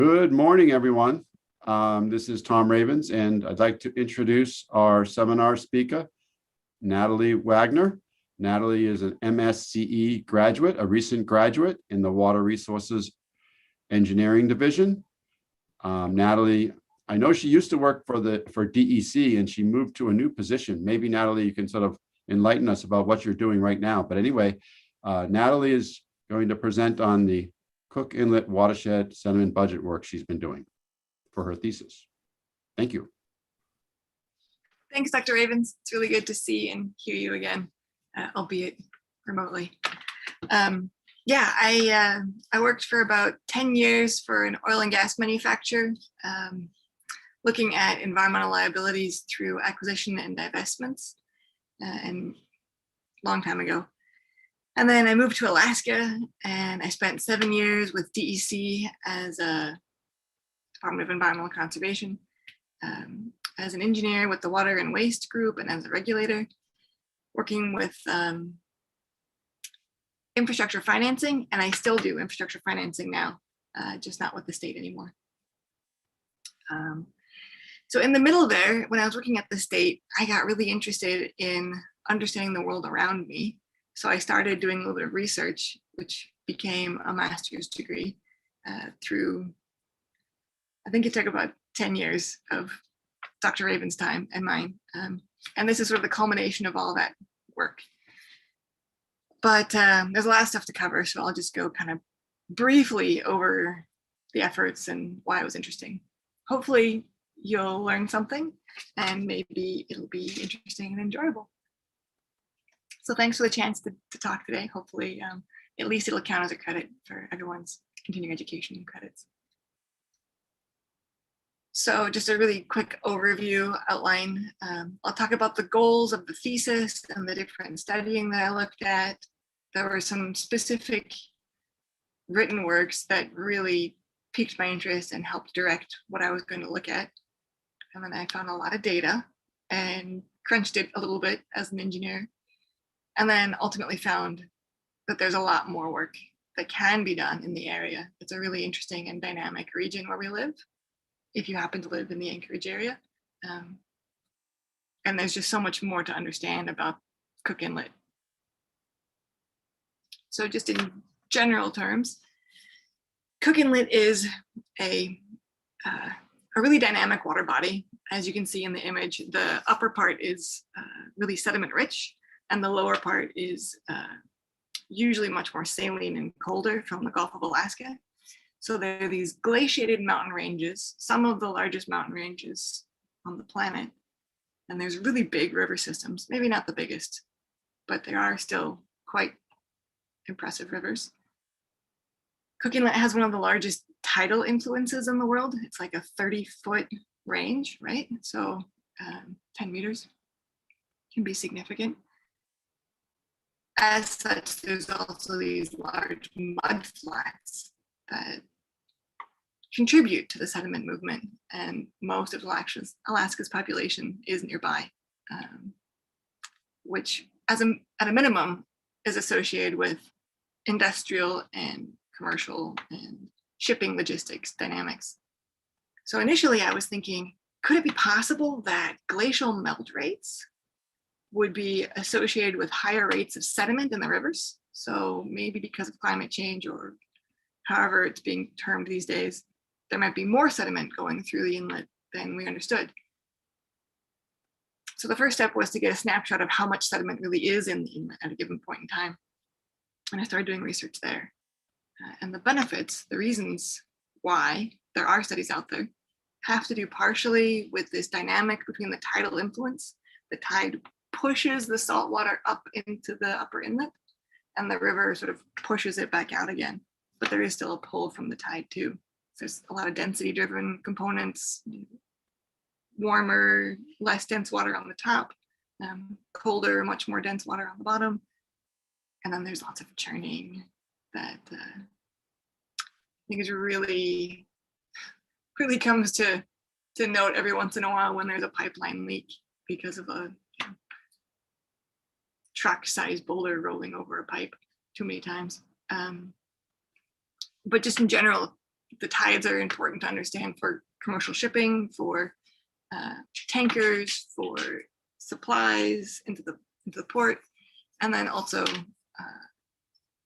Good morning, everyone. This is Tom Ravens, and I'd like to introduce our seminar speaker, Natalie Wagner. Natalie is an MSCE graduate, a recent graduate in the Water Resources Engineering Division. Natalie, I know she used to work for DEC, and she moved to a new position. Maybe, Natalie, you can sort of enlighten us about what you're doing right now. But anyway, Natalie is going to present on the Cook Inlet Watershed sediment budget work she's been doing for her thesis. Thank you. Thanks, Dr. Ravens. It's really good to see and hear you again, albeit remotely. I worked for about 10 years for an oil and gas manufacturer, looking at environmental liabilities through acquisition and divestments, and a long time ago. And then I moved to Alaska, and I spent 7 years with DEC as a Department of Environmental Conservation, as an engineer with the Water and Waste Group, and as a regulator, working with infrastructure financing, and I still do infrastructure financing now, just not with the state anymore. So in the middle there, when I was working at the state, I got really interested in understanding the world around me. So I started doing a little bit of research, which became a master's degree through, I think it took about 10 years of Dr. Raven's time and mine. And this is sort of the culmination of all that work. But there's a lot of stuff to cover, so I'll just go kind of briefly over the efforts and why it was interesting. Hopefully you'll learn something, and maybe it'll be interesting and enjoyable. So thanks for the chance to talk today. Hopefully, at least it'll count as a credit for everyone's continuing education credits. So just a really quick overview outline. I'll talk about the goals of the thesis and the different studying that I looked at. There were some specific written works that really piqued my interest and helped direct what I was going to look at. And then I found a lot of data and crunched it a little bit as an engineer. And then ultimately found that there's a lot more work that can be done in the area. It's a really interesting and dynamic region where we live, if you happen to live in the Anchorage area. And there's just so much more to understand about Cook Inlet. So just in general terms, Cook Inlet is a really dynamic water body. As you can see in the image, the upper part is really sediment rich, and the lower part is usually much more saline and colder from the Gulf of Alaska. So there are these glaciated mountain ranges, some of the largest mountain ranges on the planet. And there's really big river systems, maybe not the biggest, but there are still quite impressive rivers. Cook Inlet has one of the largest tidal influences in the world. It's like a 30-foot range, right? So 10 meters can be significant. As such, there's also these large mud flats that contribute to the sediment movement, and most of Alaska's population is nearby, which at a minimum is associated with industrial and commercial and shipping logistics dynamics. So initially I was thinking, could it be possible that glacial melt rates would be associated with higher rates of sediment in the rivers? So maybe because of climate change, or however it's being termed these days, there might be more sediment going through the inlet than we understood. So the first step was to get a snapshot of how much sediment really is in the inlet at a given point in time. And I started doing research there. And the benefits, the reasons why there are studies out there, have to do partially with this dynamic between the tidal influence. The tide pushes the salt water up into the upper inlet, and the river sort of pushes it back out again. But there is still a pull from the tide too. There's a lot of density driven components, warmer, less dense water on the top, colder, much more dense water on the bottom. And then there's lots of churning that I think is really comes to note every once in a while when there's a pipeline leak because of a truck-sized boulder rolling over a pipe too many times. But just in general, the tides are important to understand for commercial shipping, for tankers, for supplies into the port, and then also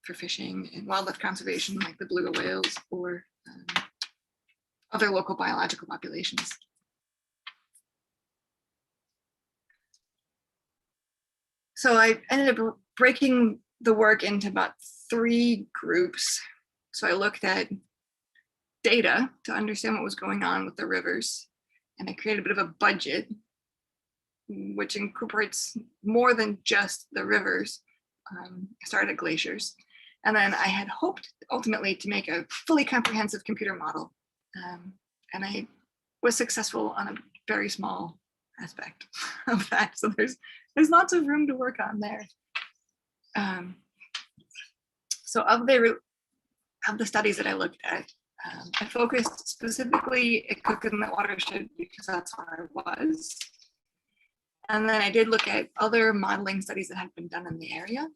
for fishing and wildlife conservation, like the beluga whales or other local biological populations. So I ended up breaking the work into about 3 groups. So I looked at data to understand what was going on with the rivers, and I created a bit of a budget, which incorporates more than just the rivers. I started at glaciers, and then I had hoped ultimately to make a fully comprehensive computer model, and I was successful on a very small aspect of that. So there's lots of room to work on there. So of the studies that I looked at, I focused specifically at Cook Inlet Watershed because that's where I was. And then I did look at other modeling studies that had been done in the area.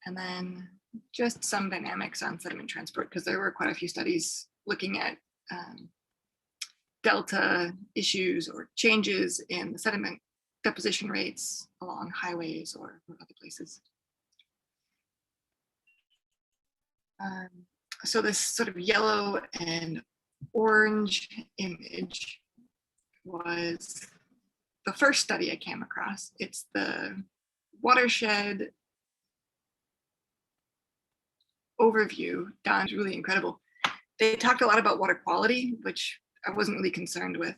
And then just some dynamics on sediment transport, because there were quite a few studies looking at delta issues or changes in the sediment deposition rates along highways or other places. So this sort of yellow and orange image was the first study I came across. It's the Watershed overview done. It's really incredible. They talked a lot about water quality, which I wasn't really concerned with.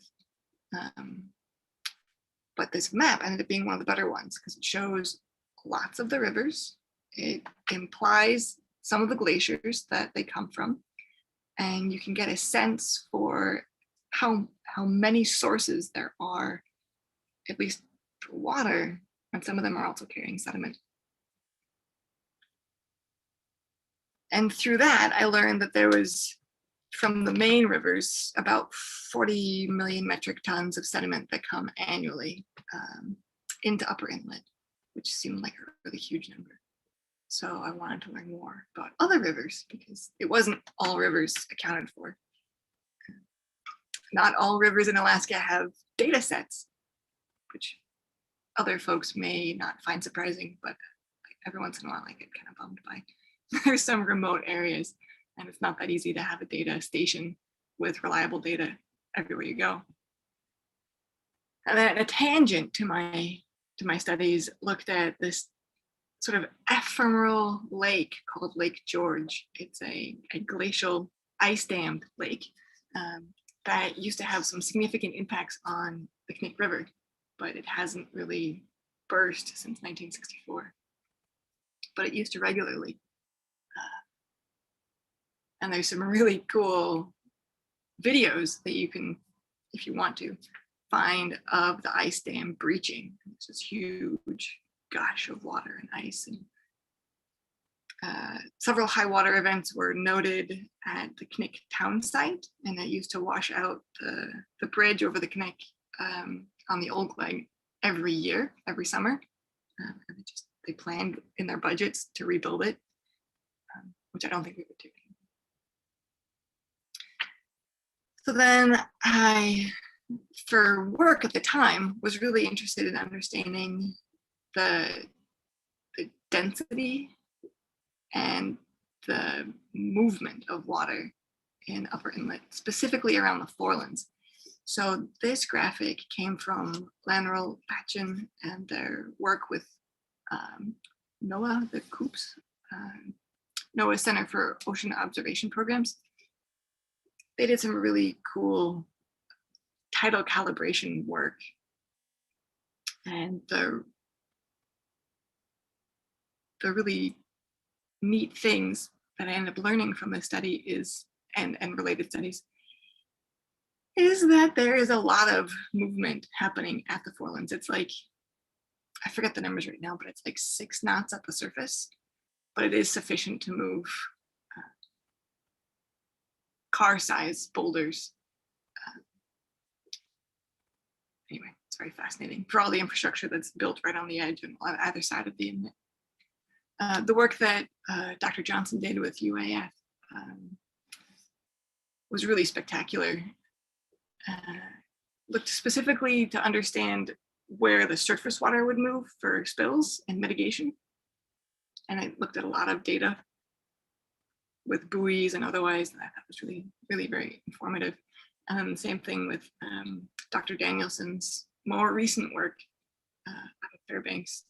But this map ended up being one of the better ones because it shows lots of the rivers. It implies some of the glaciers that they come from, and you can get a sense for how many sources there are, at least for water, and some of them are also carrying sediment. And through that, I learned that there was, from the main rivers, about 40 million metric tons of sediment that come annually into Upper Inlet, which seemed like a really huge number. So I wanted to learn more about other rivers because it wasn't all rivers accounted for. Not all rivers in Alaska have data sets, which other folks may not find surprising, but every once in a while I get kind of bummed by. There's some remote areas and it's not that easy to have a data station with reliable data everywhere you go. And then a tangent to my studies looked at this sort of ephemeral lake called Lake George. It's a glacial ice dammed lake that used to have some significant impacts on the Knik River, but it hasn't really burst since 1964. But it used to regularly. And there's some really cool videos that you can, if you want to, find of the ice dam breaching. It's this huge gush of water and ice. And several high water events were noted at the Knik town site, and that used to wash out the bridge over the Knik on the Old Gleg every year, every summer. And they planned in their budgets to rebuild it, which I don't think we would do. So then I, for work at the time, was really interested in understanding the density and the movement of water in Upper Inlet, specifically around the forelands. So this graphic came from Lanrel Patchen and their work with NOAA, the COOPS, NOAA Center for Ocean Observation Programs. They did some really cool tidal calibration work. And the really neat things that I ended up learning from this study is, and related studies, is that there is a lot of movement happening at the forelands. It's like, I forget the numbers right now, but it's like 6 knots at the surface, but it is sufficient to move car-sized boulders. Anyway, it's very fascinating for all the infrastructure that's built right on the edge and on either side of the inlet. The work that Dr. Johnson did with UAF was really spectacular. Looked specifically to understand where the surface water would move for spills and mitigation. And I looked at a lot of data with buoys and otherwise, and I thought was really, really very informative. And then the same thing with Dr. Danielson's more recent work out of Fairbanks.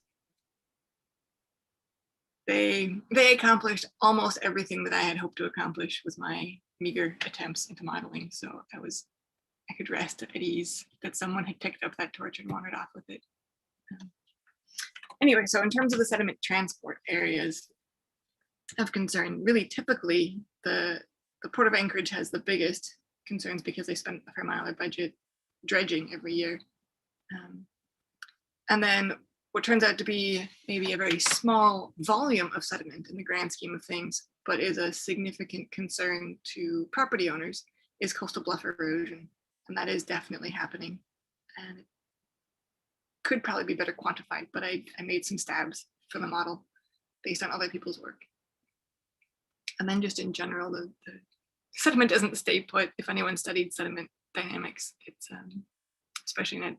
They accomplished almost everything that I had hoped to accomplish with my meager attempts into modeling. So I could rest at ease that someone had picked up that torch and wandered off with it. Anyway, so in terms of the sediment transport areas of concern, really typically the Port of Anchorage has the biggest concerns because they spend a fair amount of their budget dredging every year. And then what turns out to be maybe a very small volume of sediment in the grand scheme of things, but is a significant concern to property owners, is coastal bluff erosion. And that is definitely happening. And it could probably be better quantified, but I made some stabs for the model based on other people's work. And then just in general, the sediment doesn't stay put. If anyone studied sediment dynamics, it's especially in an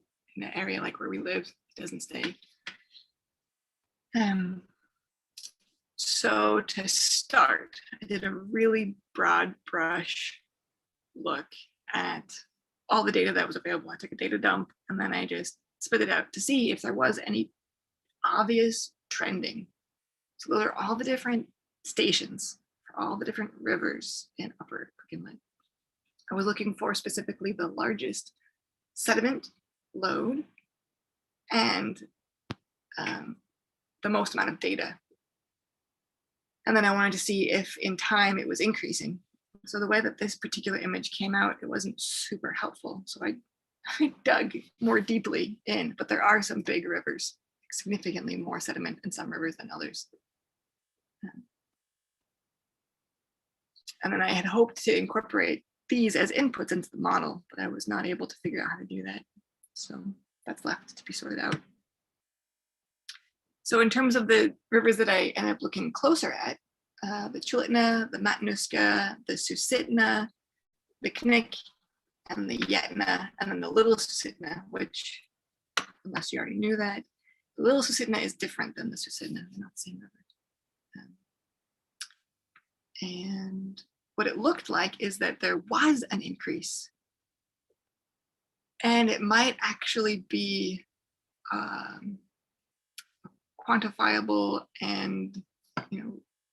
area like where we live, it doesn't stay. So to start, I did a really broad brush look at all the data that was available. I took a data dump and then I just spit it out to see if there was any obvious trending. So those are all the different stations for all the different rivers in Upper Cook Inlet. I was looking for specifically the largest sediment load and the most amount of data. And then I wanted to see if in time it was increasing. So the way that this particular image came out, it wasn't super helpful. So I dug more deeply in, but there are some big rivers, significantly more sediment in some rivers than others. And then I had hoped to incorporate these as inputs into the model, but I was not able to figure out how to do that. So that's left to be sorted out. So in terms of the rivers that I ended up looking closer at, the Chulitna, the Matanuska, the Susitna, the Knik, and the Yetna, and then the Little Susitna, which, unless you already knew that, the Little Susitna is different than the Susitna, they're not the same river. And what it looked like is that there was an increase, and it might actually be quantifiable and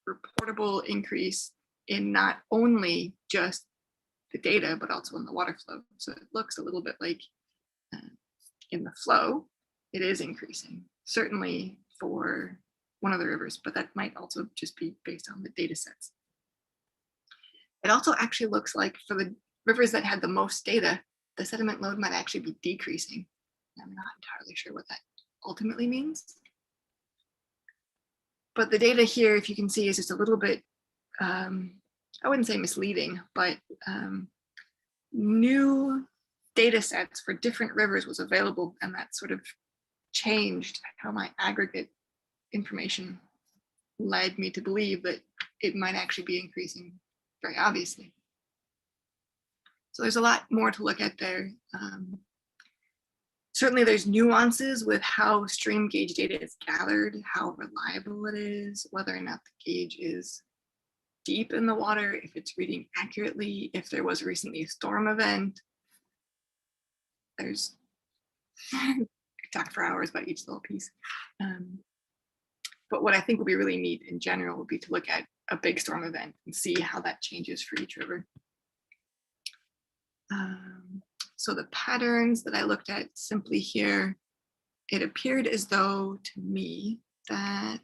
reportable increase in not only just the data, but also in the water flow. So it looks a little bit like in the flow, it is increasing, certainly for one of the rivers, but that might also just be based on the data sets. It also actually looks like for the rivers that had the most data, the sediment load might actually be decreasing. I'm not entirely sure what that ultimately means. But the data here, if you can see, is just a little bit, I wouldn't say misleading, but new data sets for different rivers was available, and that sort of changed how my aggregate information led me to believe that it might actually be increasing very obviously. So there's a lot more to look at there. Certainly there's nuances with how stream gauge data is gathered, how reliable it is, whether or not the gauge is deep in the water, if it's reading accurately, if there was recently a storm event. There's, I could talk for hours about each little piece. But what I think would be really neat in general would be to look at a big storm event and see how that changes for each river. So the patterns that I looked at simply here, it appeared as though to me that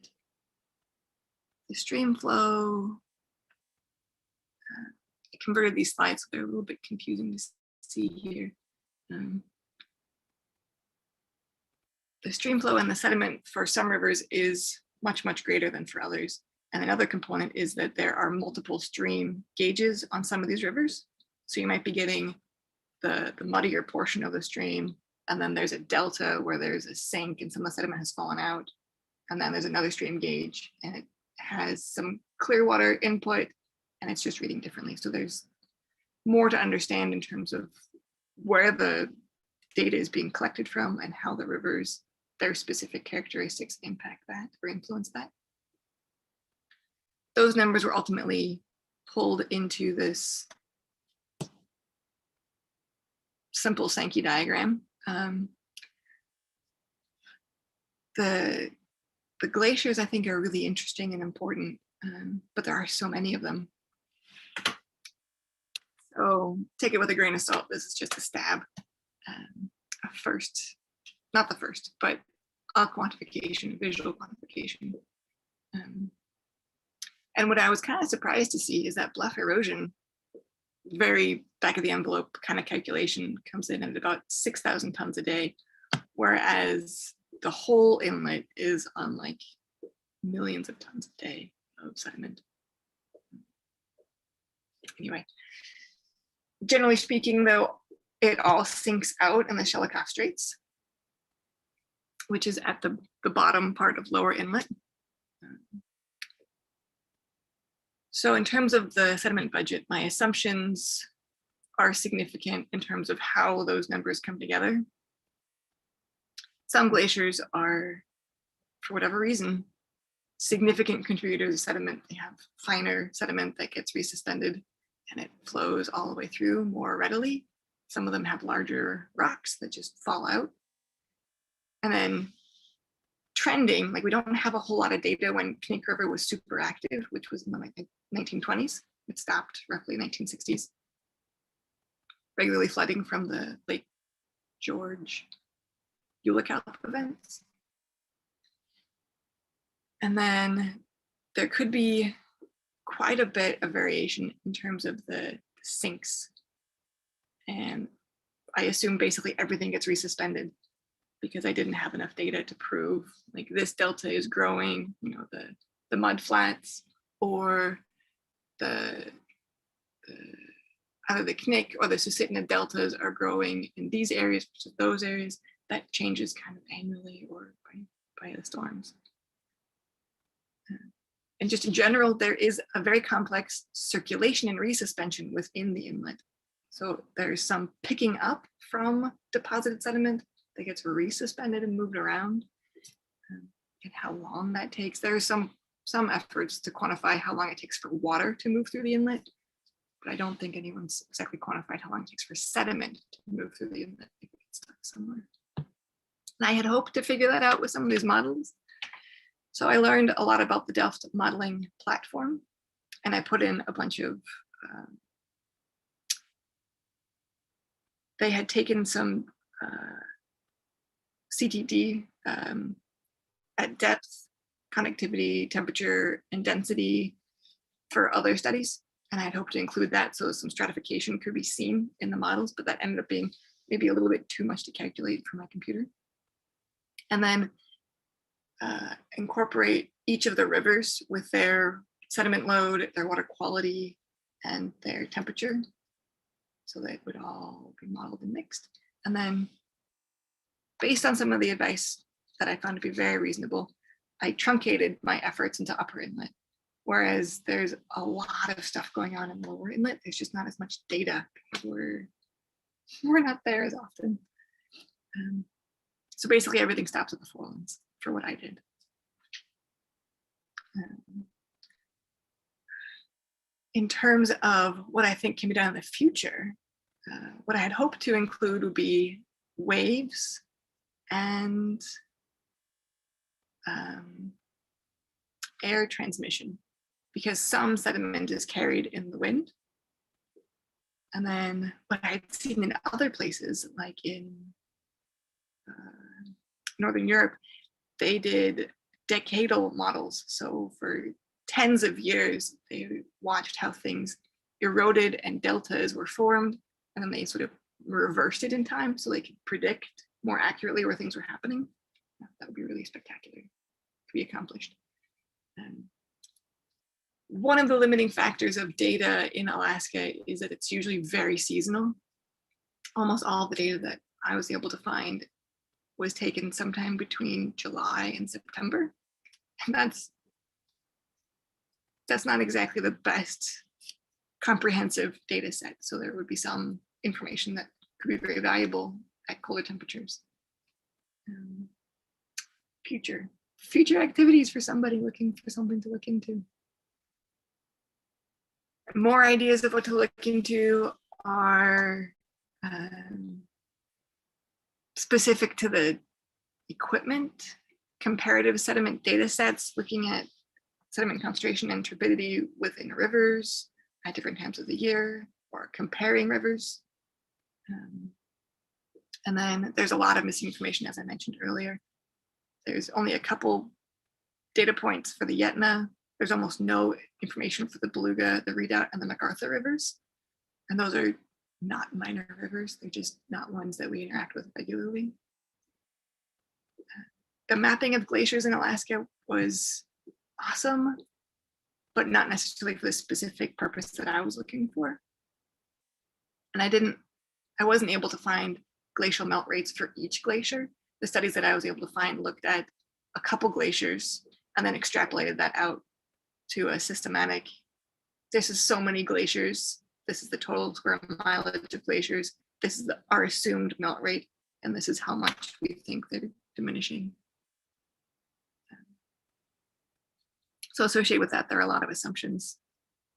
the stream flow, I converted these slides so they're a little bit confusing to see here. The stream flow and the sediment for some rivers is much, much greater than for others. And another component is that there are multiple stream gauges on some of these rivers. So you might be getting the muddier portion of the stream, and then there's a delta where there's a sink and some of the sediment has fallen out, and then there's another stream gauge and it has some clear water input and it's just reading differently. So there's more to understand in terms of where the data is being collected from and how the rivers, their specific characteristics impact that or influence that. Those numbers were ultimately pulled into this simple Sankey diagram. The glaciers, I think, are really interesting and important, but there are so many of them. So take it with a grain of salt. This is just a stab, a first, not the first, but a quantification, a visual quantification. And what I was kind of surprised to see is that bluff erosion, very back of the envelope kind of calculation, comes in at about 6,000 tons a day, whereas the whole inlet is on like millions of tons a day of sediment. Anyway, generally speaking, though, it all sinks out in the Shelikof Straits, which is at the bottom part of Lower Inlet. So in terms of the sediment budget, my assumptions are significant in terms of how those numbers come together. Some glaciers are, for whatever reason, significant contributors of sediment. They have finer sediment that gets resuspended and it flows all the way through more readily. Some of them have larger rocks that just fall out. And then trending, like we don't have a whole lot of data when Snake River was super active, which was in the 1920s. It stopped roughly 1960s. Regularly flooding from the Lake George Ulikalp events. And then there could be quite a bit of variation in terms of the sinks. And I assume basically everything gets resuspended because I didn't have enough data to prove like this delta is growing, you know, the mud flats or either the Knik or the Susitna deltas are growing in these areas versus those areas. That changes kind of annually or by the storms. And just in general, there is a very complex circulation and resuspension within the inlet. So there's some picking up from deposited sediment that gets resuspended and moved around, and how long that takes. There are some efforts to quantify how long it takes for water to move through the inlet, but I don't think anyone's exactly quantified how long it takes for sediment to move through the inlet if it gets stuck somewhere. And I had hoped to figure that out with some of these models. So I learned a lot about the Delft modeling platform, and I put in a bunch of, they had taken some CTD at depth, connectivity, temperature, and density for other studies. And I'd hoped to include that so some stratification could be seen in the models, but that ended up being maybe a little bit too much to calculate for my computer. And then incorporate each of the rivers with their sediment load, their water quality, and their temperature. So they would all be modeled and mixed. And then based on some of the advice that I found to be very reasonable, I truncated my efforts into Upper Inlet. Whereas there's a lot of stuff going on in Lower Inlet, there's just not as much data because we're not there as often. So basically everything stops at the forelands for what I did. In terms of what I think can be done in the future, what I had hoped to include would be waves and air transmission, because some sediment is carried in the wind. And then what I had seen in other places, like in Northern Europe, they did decadal models. So for tens of years, they watched how things eroded and deltas were formed, and then they sort of reversed it in time so they could predict more accurately where things were happening. That would be really spectacular to be accomplished. One of the limiting factors of data in Alaska is that it's usually very seasonal. Almost all the data that I was able to find was taken sometime between July and September. And that's not exactly the best comprehensive data set. So there would be some information that could be very valuable at colder temperatures. Future activities for somebody looking for something to look into. More ideas of what to look into are specific to the equipment, comparative sediment data sets, looking at sediment concentration and turbidity within rivers at different times of the year, or comparing rivers. And then there's a lot of missing information, as I mentioned earlier. There's only a couple data points for the Yetna. There's almost no information for the Beluga, the Redoubt, and the MacArthur rivers. And those are not minor rivers. They're just not ones that we interact with regularly. The mapping of glaciers in Alaska was awesome, but not necessarily for the specific purpose that I was looking for. And I wasn't able to find glacial melt rates for each glacier. The studies that I was able to find looked at a couple glaciers and then extrapolated that out to a systematic, this is so many glaciers, this is the total square mileage of glaciers, this is our assumed melt rate, and this is how much we think they're diminishing. So associated with that, there are a lot of assumptions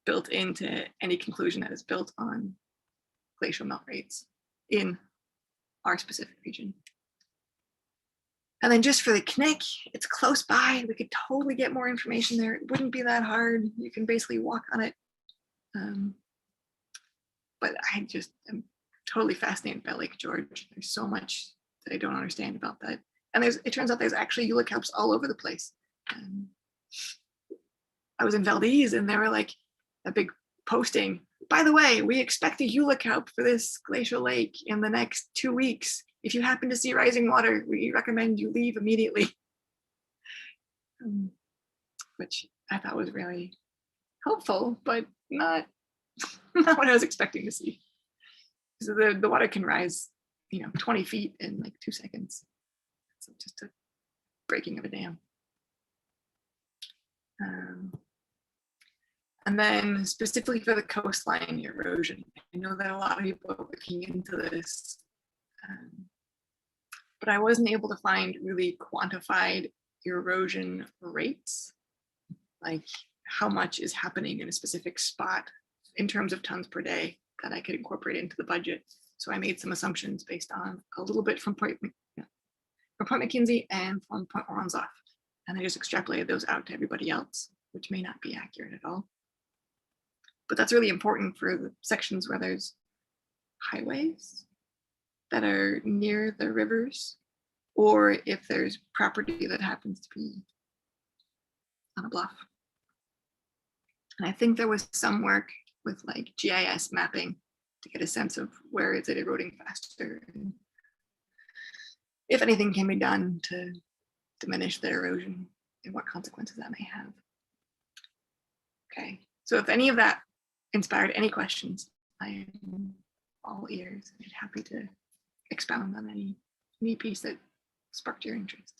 built into any conclusion that is built on glacial melt rates in our specific region. And then just for the Knik, it's close by. We could totally get more information there. It wouldn't be that hard. You can basically walk on it. But I just am totally fascinated by Lake George. There's so much that I don't understand about that. And it turns out there's actually Eulachs all over the place. I was in Valdez and they were like a big posting. By the way, we expect a Eulachs for this glacial lake in the next 2 weeks. If you happen to see rising water, we recommend you leave immediately. Which I thought was really helpful, but not what I was expecting to see. So the water can rise, 20 feet in like 2 seconds. So just a breaking of a dam. And then specifically for the coastline erosion, I know that a lot of people are looking into this, but I wasn't able to find really quantified erosion rates, like how much is happening in a specific spot in terms of tons per day that I could incorporate into the budget. So I made some assumptions based on a little bit from Point McKinsey and from Point Woronzof, and I just extrapolated those out to everybody else, which may not be accurate at all. But that's really important for the sections where there's highways that are near the rivers, or if there's property that happens to be on a bluff. And I think there was some work with like GIS mapping to get a sense of where is it eroding faster, and if anything can be done to diminish the erosion and what consequences that may have. Okay, so if any of that inspired any questions, I am all ears and happy to expound on any piece that sparked your interest.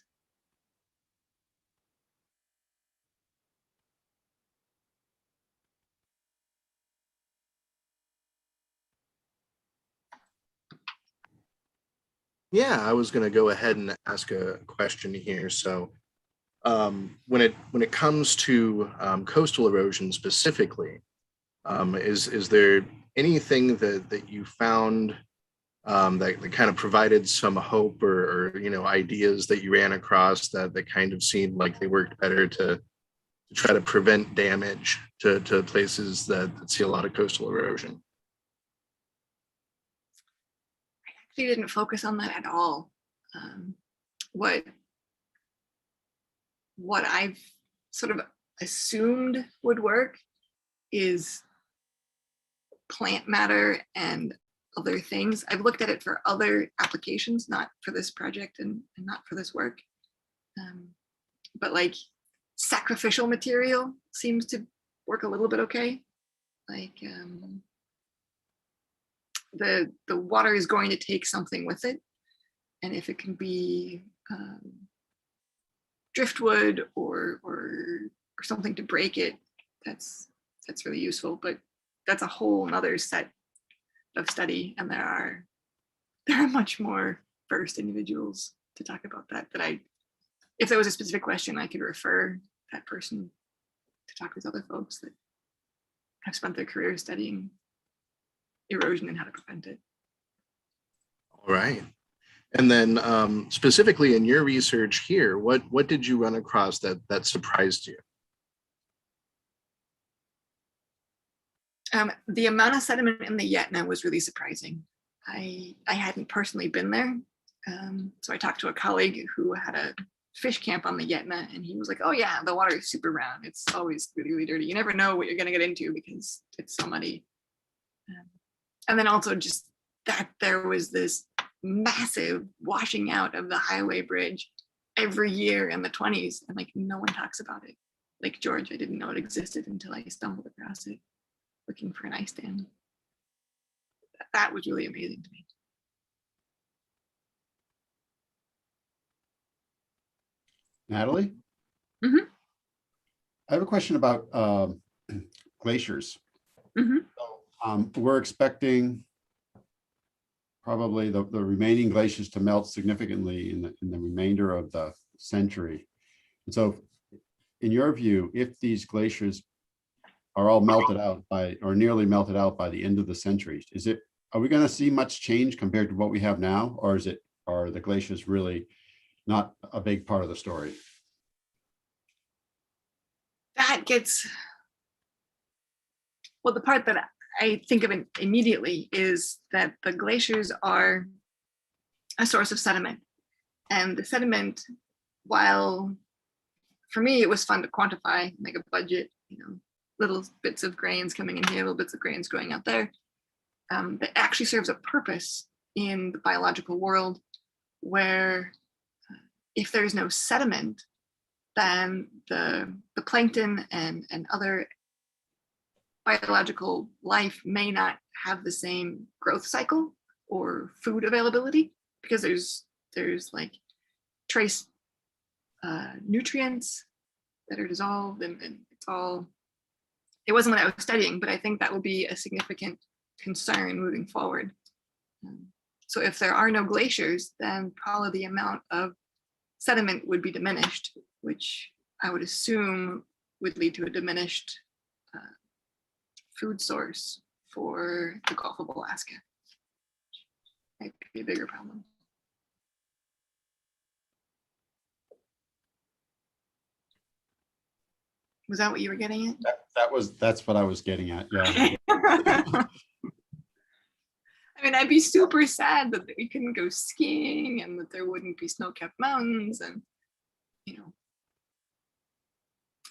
Yeah, I was going to go ahead and ask a question here. So when it comes to coastal erosion specifically, is there anything that you found that kind of provided some hope or ideas that you ran across that kind of seemed like they worked better to try to prevent damage to places that see a lot of coastal erosion? I actually didn't focus on that at all. What I've sort of assumed would work is plant matter and other things. I've looked at it for other applications, not for this project and not for this work. But like sacrificial material seems to work a little bit okay. Like the water is going to take something with it. And if it can be driftwood or something to break it, that's really useful. But that's a whole nother set of study, and there are much more versed individuals to talk about that if there was a specific question, I could refer that person to talk with other folks that have spent their career studying erosion and how to prevent it. All right. And then specifically in your research here, what did you run across that surprised you? The amount of sediment in the Yetna was really surprising. I hadn't personally been there. So I talked to a colleague who had a fish camp on the Yetna, and he was like, oh yeah, the water is super brown. It's always really, really dirty. You never know what you're gonna get into because it's so muddy. And then also just that there was this massive washing out of the highway bridge every year in the 20s, and like no one talks about it. Like George, I didn't know it existed until I stumbled across it looking for an ice dam. That was really amazing to me. Natalie? Mhm. I have a question about glaciers. Mhm. So, we're expecting probably the remaining glaciers to melt significantly in the remainder of the century. And so in your view, if these glaciers are all melted out by, or nearly melted out by the end of the century, are we going to see much change compared to what we have now? Or are the glaciers really not a big part of the story? That gets, well, the part that I think of it immediately is that the glaciers are a source of sediment. And the sediment, while for me it was fun to quantify, make a budget, little bits of grains coming in here, little bits of grains going out there, that actually serves a purpose in the biological world, where if there's no sediment, then the plankton and other biological life may not have the same growth cycle or food availability, because there's like trace nutrients that are dissolved, and it wasn't what I was studying, but I think that will be a significant concern moving forward. So if there are no glaciers, then probably the amount of sediment would be diminished, which I would assume would lead to a diminished food source for the Gulf of Alaska. Might be a bigger problem. Was that what you were getting at? That's what I was getting at. Yeah. I mean, I'd be super sad that we couldn't go skiing and that there wouldn't be snow-capped mountains, and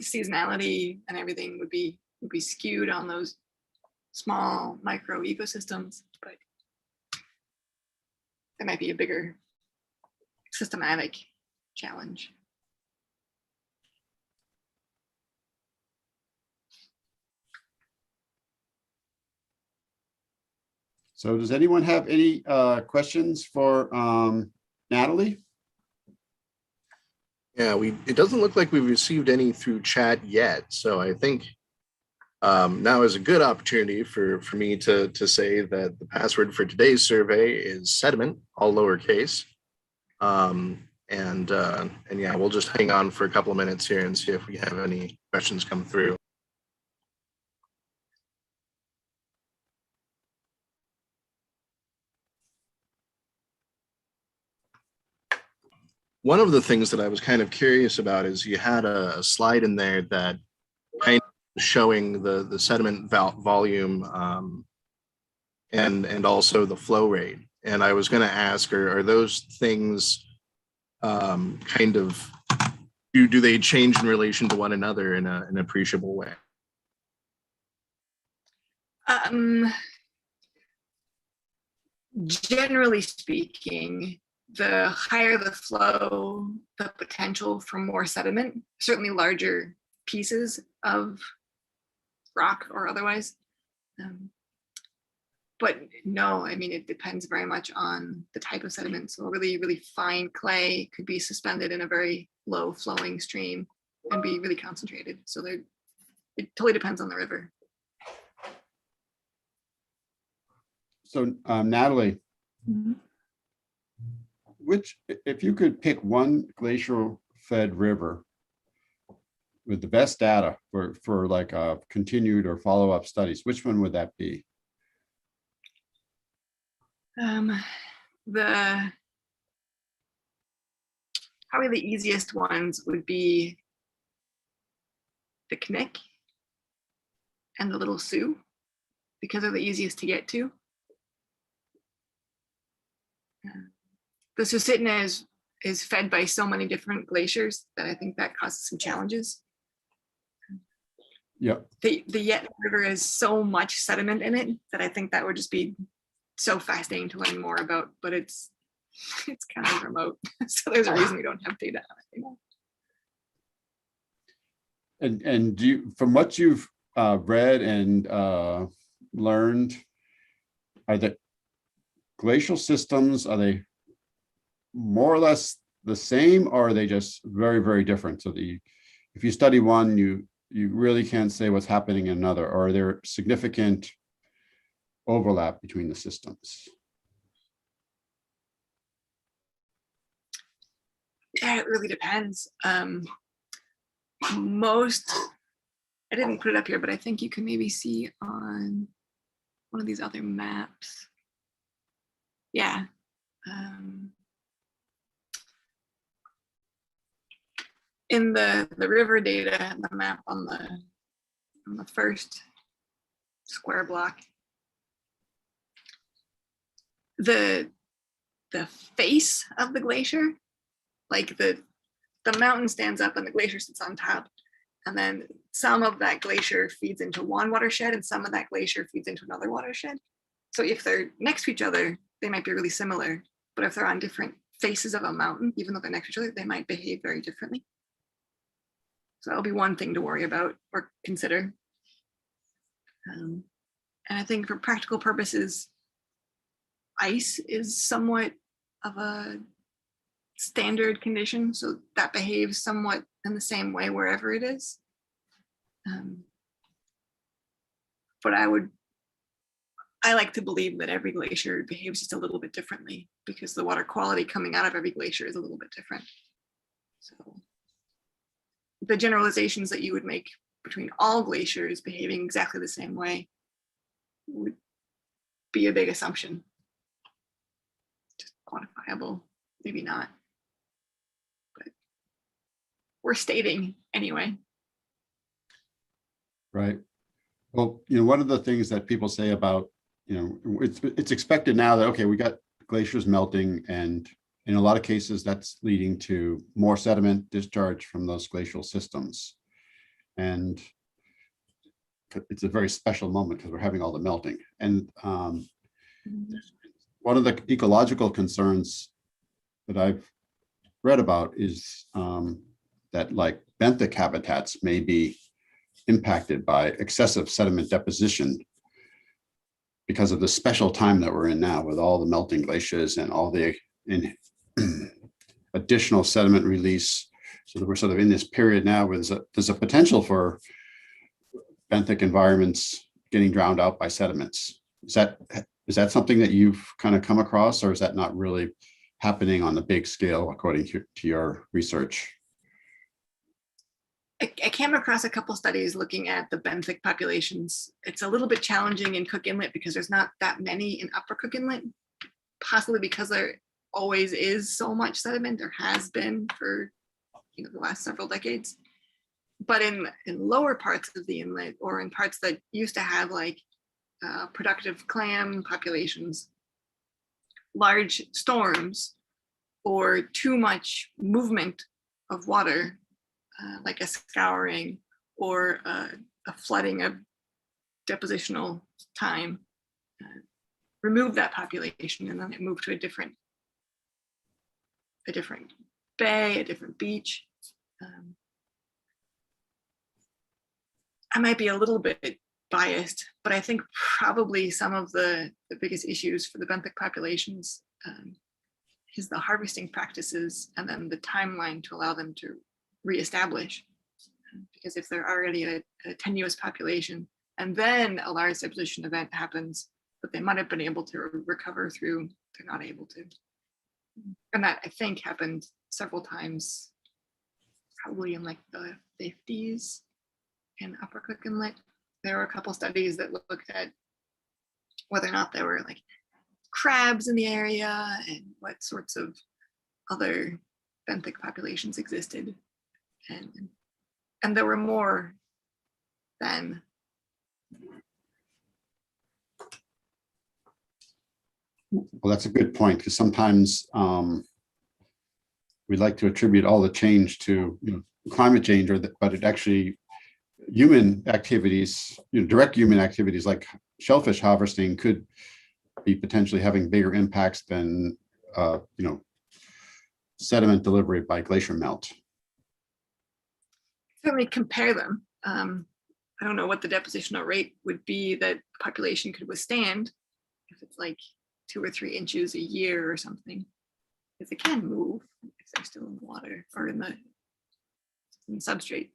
seasonality and everything would be skewed on those small micro ecosystems. But there might be a bigger systematic challenge. So does anyone have any questions for Natalie? Yeah, it doesn't look like we've received any through chat yet. So I think now is a good opportunity for me to say that the password for today's survey is sediment, all lowercase. And yeah, we'll just hang on for a couple of minutes here and see if we have any questions come through. One of the things that I was kind of curious about is you had a slide in there that kind of showing the sediment volume and also the flow rate. And I was going to ask, are those things kind of, do they change in relation to one another in an appreciable way? Generally speaking, the higher the flow, the potential for more sediment, certainly larger pieces of rock or otherwise. But no, I mean, it depends very much on the type of sediment. So really, really fine clay could be suspended in a very low flowing stream and be really concentrated. So it totally depends on the river. So Natalie, if you could pick one glacial fed river with the best data for like continued or follow-up studies, which one would that be? Probably the easiest ones would be the Knik and the Little Sioux, because they're the easiest to get to. The Sediment is fed by so many different glaciers that I think that causes some challenges. Yeah. The Yet River has so much sediment in it that I think that would just be so fascinating to learn more about, but it's kind of remote. So there's a reason we don't have data on it anymore. And do you, from what you've read and learned, are the glacial systems, are they more or less the same, or are they just very, very different? So if you study one, you really can't say what's happening in another, or are there significant overlap between the systems? Yeah, it really depends. I didn't put it up here, but I think you can maybe see on one of these other maps. Yeah. In the river data, the map on the first square block, the face of the glacier, like the mountain stands up and the glacier sits on top, and then some of that glacier feeds into one watershed and some of that glacier feeds into another watershed. So if they're next to each other, they might be really similar, but if they're on different faces of a mountain, even though they're next to each other, they might behave very differently. So that'll be one thing to worry about or consider. And I think for practical purposes, ice is somewhat of a standard condition, so that behaves somewhat in the same way wherever it is. But I like to believe that every glacier behaves just a little bit differently because the water quality coming out of every glacier is a little bit different. So the generalizations that you would make between all glaciers behaving exactly the same way would be a big assumption. Just quantifiable, maybe not. But we're stating anyway. Right. Well, one of the things that people say about, it's expected now that, okay, we got glaciers melting, and in a lot of cases that's leading to more sediment discharge from those glacial systems. And it's a very special moment because we're having all the melting. And one of the ecological concerns that I've read about is that like benthic habitats may be impacted by excessive sediment deposition because of the special time that we're in now with all the melting glaciers and all the additional sediment release. So that we're sort of in this period now where there's a potential for benthic environments getting drowned out by sediments. Is that something that you've kind of come across, or is that not really happening on the big scale according to your research? I came across a couple studies looking at the benthic populations. It's a little bit challenging in Cook Inlet because there's not that many in Upper Cook Inlet, possibly because there always is so much sediment, or has been for the last several decades. But in lower parts of the inlet, or in parts that used to have like productive clam populations, large storms or too much movement of water, like a scouring or a flooding of depositional time, removed that population, and then it moved to a different bay, a different beach. I might be a little bit biased, but I think probably some of the biggest issues for the benthic populations is the harvesting practices and then the timeline to allow them to reestablish. Because if they're already a tenuous population and then a large deposition event happens, but they might have been able to recover through, they're not able to. And that, I think, happened several times, probably in like the 50s in Upper Cook Inlet. There were a couple studies that looked at whether or not there were like crabs in the area and what sorts of other benthic populations existed. And there were more than. Well, that's a good point, because sometimes we'd like to attribute all the change to climate change, but it actually human activities, direct human activities like shellfish harvesting could be potentially having bigger impacts than sediment delivery by glacier melt. Certainly compare them. I don't know what the depositional rate would be that the population could withstand if it's like 2 or 3 inches a year or something, because it can move if they're still in the water or in the substrate.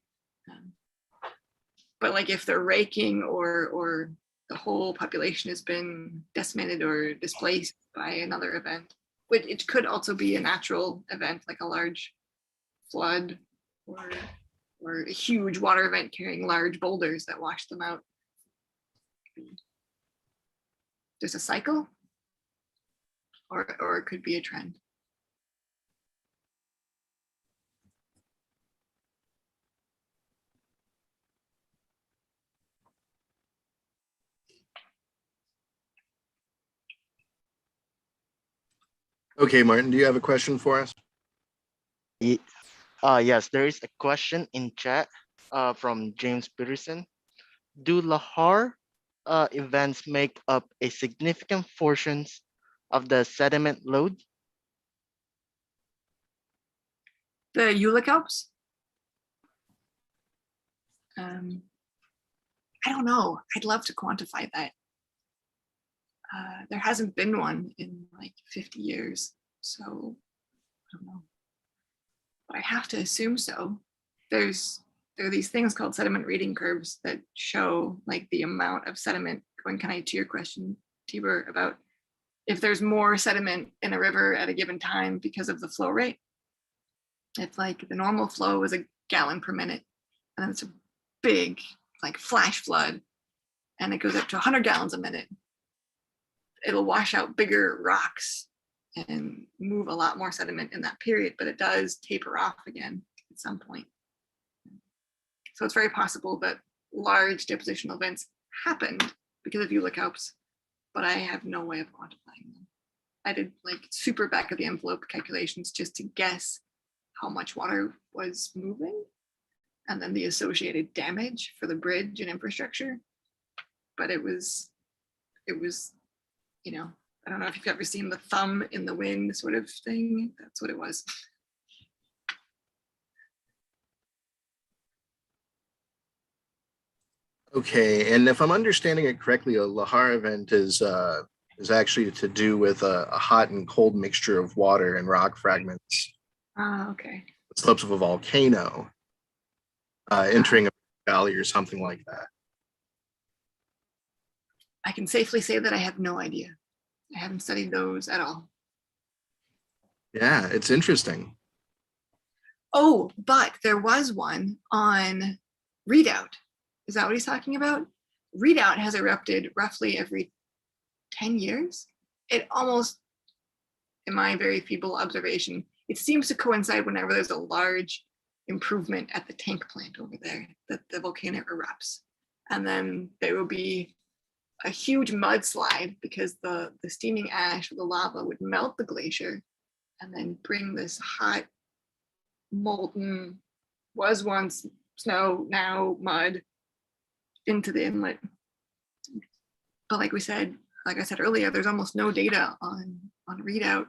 But like if they're raking or the whole population has been decimated or displaced by another event, but it could also be a natural event like a large flood or a huge water event carrying large boulders that wash them out. There's a cycle, or it could be a trend. Okay, Martin, do you have a question for us? Yes, there is a question in chat from James Peterson. Do lahar events make up a significant portion of the sediment load? The Eulycops? I don't know. I'd love to quantify that. There hasn't been one in like 50 years, so I don't know. But I have to assume so. There are these things called sediment rating curves that show like the amount of sediment, going kind of to your question, Tibor, about if there's more sediment in a river at a given time because of the flow rate. It's like the normal flow is a gallon per minute, and then it's a big like flash flood, and it goes up to 100 gallons a minute. It'll wash out bigger rocks and move a lot more sediment in that period, but it does taper off again at some point. So it's very possible that large depositional events happened because of Eulycops, but I have no way of quantifying them. I did like super back of the envelope calculations just to guess how much water was moving and then the associated damage for the bridge and infrastructure. But it was, I don't know if you've ever seen the thumb in the wind sort of thing. That's what it was. Okay, and if I'm understanding it correctly, a lahar event is actually to do with a hot and cold mixture of water and rock fragments. Okay. The slopes of a volcano entering a valley or something like that. I can safely say that I have no idea. I haven't studied those at all. Yeah, it's interesting. Oh, but there was one on Redoubt. Is that what he's talking about? Redoubt has erupted roughly every 10 years. It almost, in my very feeble observation, it seems to coincide whenever there's a large improvement at the tank plant over there, that the volcano erupts. And then there will be a huge mudslide because the steaming ash or the lava would melt the glacier and then bring this hot, molten, was once snow, now mud, into the inlet. But like I said earlier, there's almost no data on Redoubt.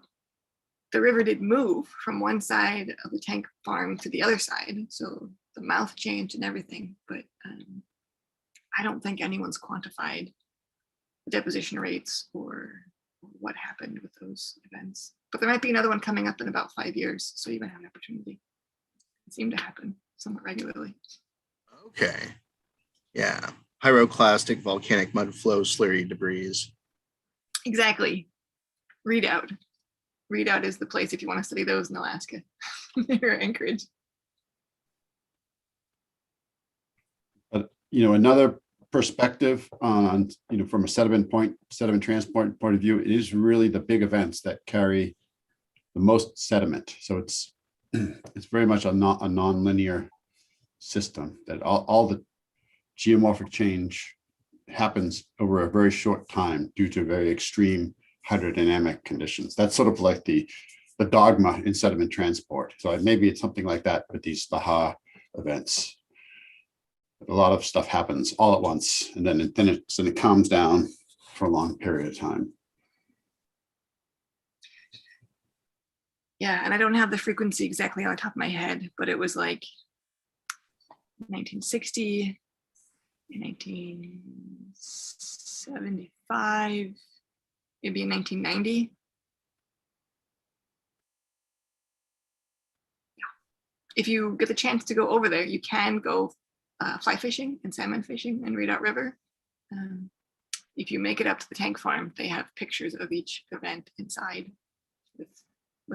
The river did move from one side of the tank farm to the other side, so the mouth changed and everything, but I don't think anyone's quantified the deposition rates or what happened with those events. But there might be another one coming up in about 5 years, so you might have an opportunity. It seemed to happen somewhat regularly. Okay. Yeah. Pyroclastic volcanic mud flow slurry debris. Exactly. Redoubt. Redoubt is the place if you want to study those in Alaska or Anchorage. But, another perspective on, from a sediment transport point of view, it is really the big events that carry the most sediment. So it's very much a non-linear system that all the geomorphic change happens over a very short time due to very extreme hydrodynamic conditions. That's sort of like the dogma in sediment transport. So maybe it's something like that with these Laha events. A lot of stuff happens all at once, and then it calms down for a long period of time. Yeah, and I don't have the frequency exactly on the top of my head, but it was like 1960, 1975, maybe in 1990. If you get the chance to go over there, you can go fly fishing and salmon fishing in Redoubt River. If you make it up to the tank farm, they have pictures of each event inside with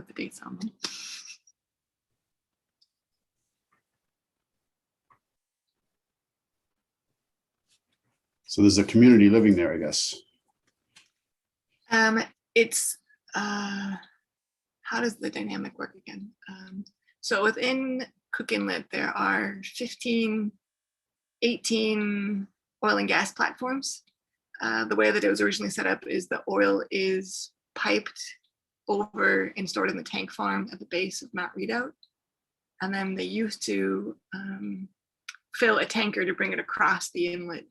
the dates on them. So there's a community living there, I guess. It's how does the dynamic work again? So within Cook Inlet, there are 15, 18 oil and gas platforms. The way that it was originally set up is the oil is piped over and stored in the tank farm at the base of Mount Redoubt. And then they used to fill a tanker to bring it across the inlet.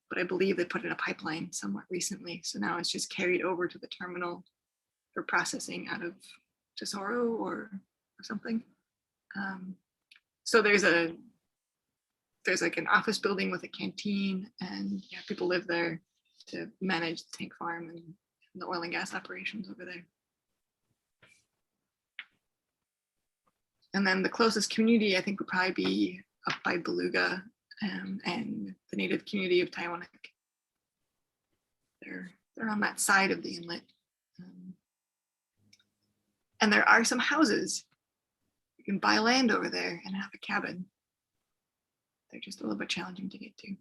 But I believe they put in a pipeline somewhat recently. So now it's just carried over to the terminal for processing out of Tesoro or something. So there's like an office building with a canteen, and yeah, people live there to manage the tank farm and the oil and gas operations over there. And then the closest community I think would probably be up by Beluga and the native community of Taiwanek. They're on that side of the inlet. And there are some houses. You can buy land over there and have a cabin. They're just a little bit challenging to get to.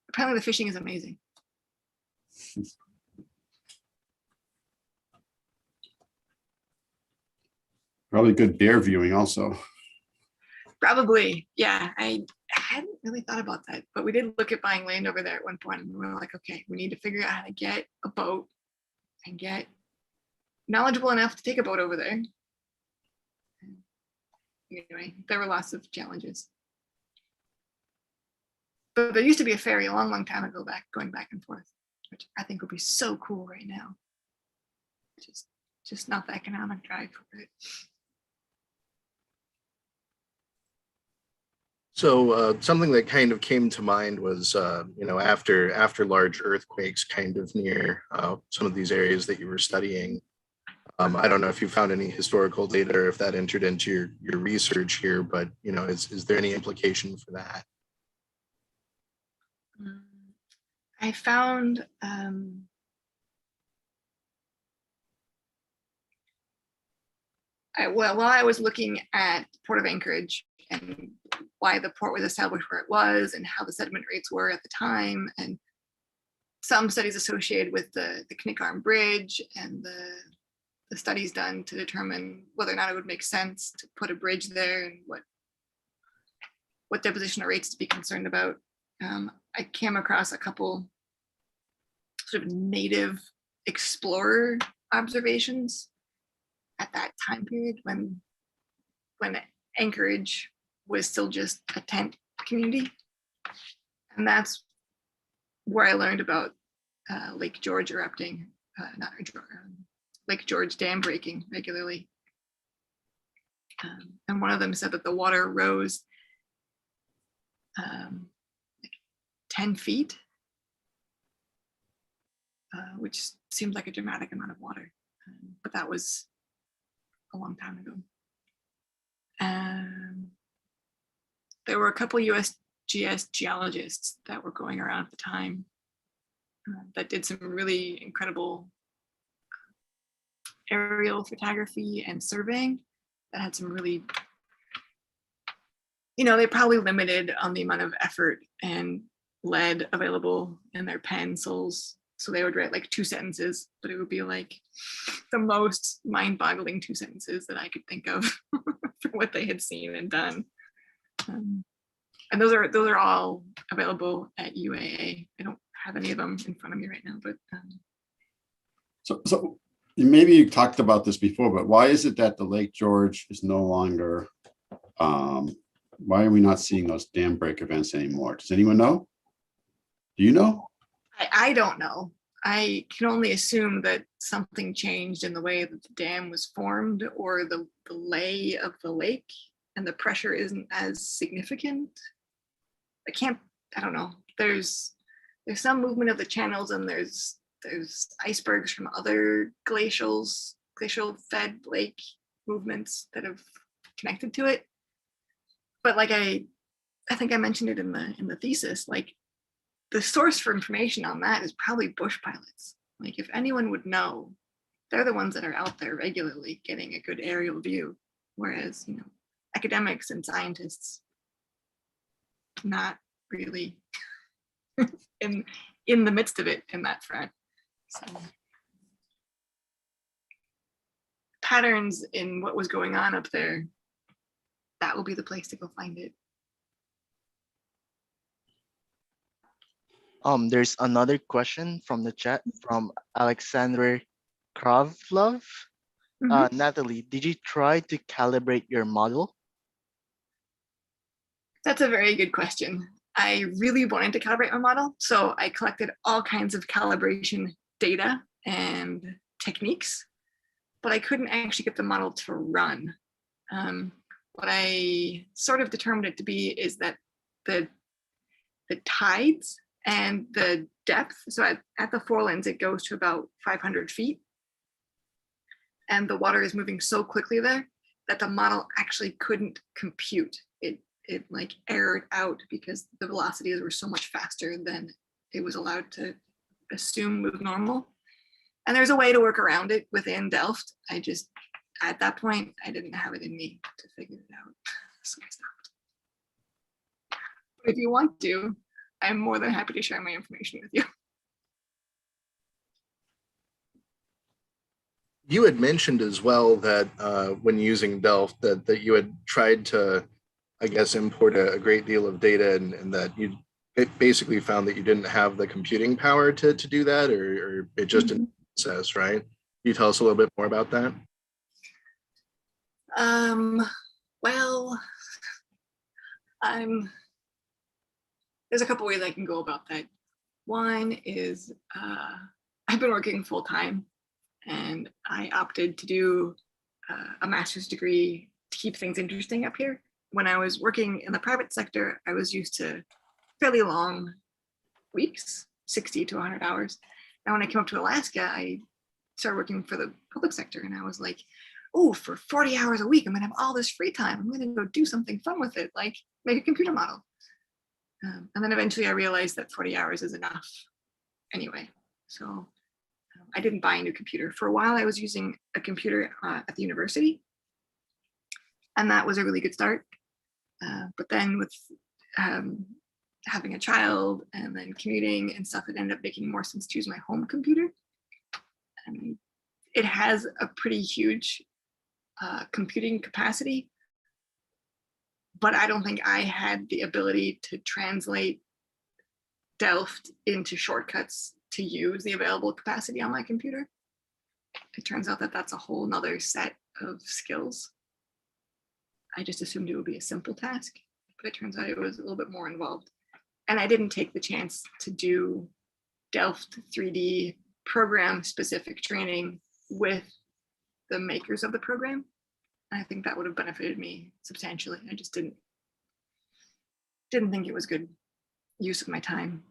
Apparently the fishing is amazing. Probably good bear viewing also. Probably, yeah. I hadn't really thought about that, but we did look at buying land over there at one point, and we were like, okay, we need to figure out how to get a boat and get knowledgeable enough to take a boat over there. Anyway, there were lots of challenges. But there used to be a ferry a long, long time ago going back and forth, which I think would be so cool right now. Just not the economic drive for it. So something that kind of came to mind was, after large earthquakes kind of near some of these areas that you were studying. I don't know if you found any historical data or if that entered into your research here, but is there any implication for that? I found while I was looking at the Port of Anchorage and why the port was established where it was and how the sediment rates were at the time, and some studies associated with the Knickarm Bridge and the studies done to determine whether or not it would make sense to put a bridge there and what depositional rates to be concerned about. I came across a couple sort of native explorer observations at that time period when Anchorage was still just a tent community. And that's where I learned about Lake George erupting, Lake George dam breaking regularly. And one of them said that the water rose 10 feet, which seems like a dramatic amount of water. But that was a long time ago. There were a couple USGS geologists that were going around at the time that did some really incredible aerial photography and surveying that had some really, they probably limited on the amount of effort and lead available in their pencils. So they would write like 2 sentences, but it would be like the most mind-boggling 2 sentences that I could think of for what they had seen and done. And those are all available at UAA. I don't have any of them in front of me right now, but So maybe you talked about this before, but why is it that the Lake George is no longer, why are we not seeing those dam break events anymore? Does anyone know? Do you know? I don't know. I can only assume that something changed in the way that the dam was formed, or the lay of the lake, and the pressure isn't as significant. I don't know. There's some movement of the channels, and there's icebergs from other glacial fed lake movements that have connected to it. But like I think I mentioned it in the thesis, like the source for information on that is probably bush pilots. Like if anyone would know, they're the ones that are out there regularly getting a good aerial view. Whereas, academics and scientists, not really in the midst of it in that front. So patterns in what was going on up there, that will be the place to go find it. There's another question from the chat from Alexander Kravlov. Natalie, did you try to calibrate your model? That's a very good question. I really wanted to calibrate my model, so I collected all kinds of calibration data and techniques, but I couldn't actually get the model to run. What I sort of determined it to be is that the tides and the depth, so at the forelands, it goes to about 500 feet. And the water is moving so quickly there that the model actually couldn't compute. It like errored out because the velocities were so much faster than it was allowed to assume was normal. And there's a way to work around it within Delft. At that point, I didn't have it in me to figure it out. So I stopped. But if you want to, I'm more than happy to share my information with you. You had mentioned as well that when using Delft that you had tried to, I guess, import a great deal of data, and that you basically found that you didn't have the computing power to do that, or it just didn't process, right? Can you tell us a little bit more about that? Well, there's a couple ways I can go about that. One is I've been working full time, and I opted to do a master's degree to keep things interesting up here. When I was working in the private sector, I was used to fairly long weeks, 60 to 100 hours. Now, when I came up to Alaska, I started working for the public sector, and I was like, oh, for 40 hours a week, I'm gonna have all this free time. I'm gonna go do something fun with it, like make a computer model. And then eventually I realized that 40 hours is enough anyway. So I didn't buy a new computer. For a while, I was using a computer at the university, and that was a really good start. But then with having a child and then commuting and stuff, it ended up making more sense to use my home computer. And it has a pretty huge computing capacity, but I don't think I had the ability to translate Delft into shortcuts to use the available capacity on my computer. It turns out that that's a whole nother set of skills. I just assumed it would be a simple task, but it turns out it was a little bit more involved. And I didn't take the chance to do Delft3D program specific training with the makers of the program. And I think that would have benefited me substantially. I just didn't think it was good use of my time.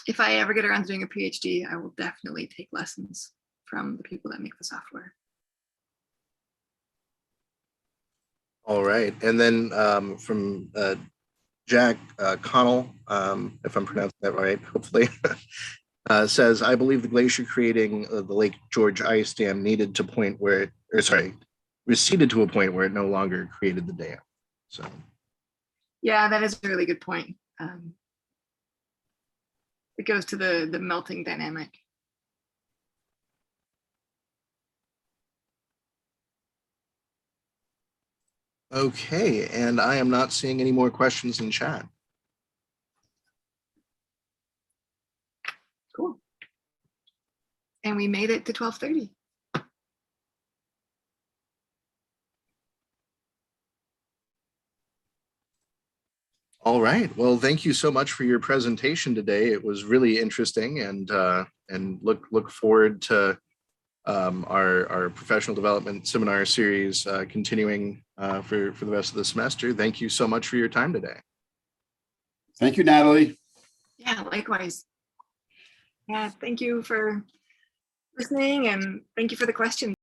If I ever get around to doing a PhD, I will definitely take lessons from the people that make the software. All right. And then from Jack Connell, if I'm pronouncing that right, hopefully, says, I believe the glacier creating the Lake George ice dam needed to point where it, or sorry, receded to a point where it no longer created the dam. So, Yeah, that is a really good point. It goes to the melting dynamic. okay, and I am not seeing any more questions in chat. Cool. And we made it to 12:30. All right. Well, thank you so much for your presentation today. It was really interesting, and look forward to our professional development seminar series continuing for the rest of the semester. Thank you so much for your time today. Thank you, Natalie. Yeah, likewise. Yeah, thank you for listening and thank you for the questions.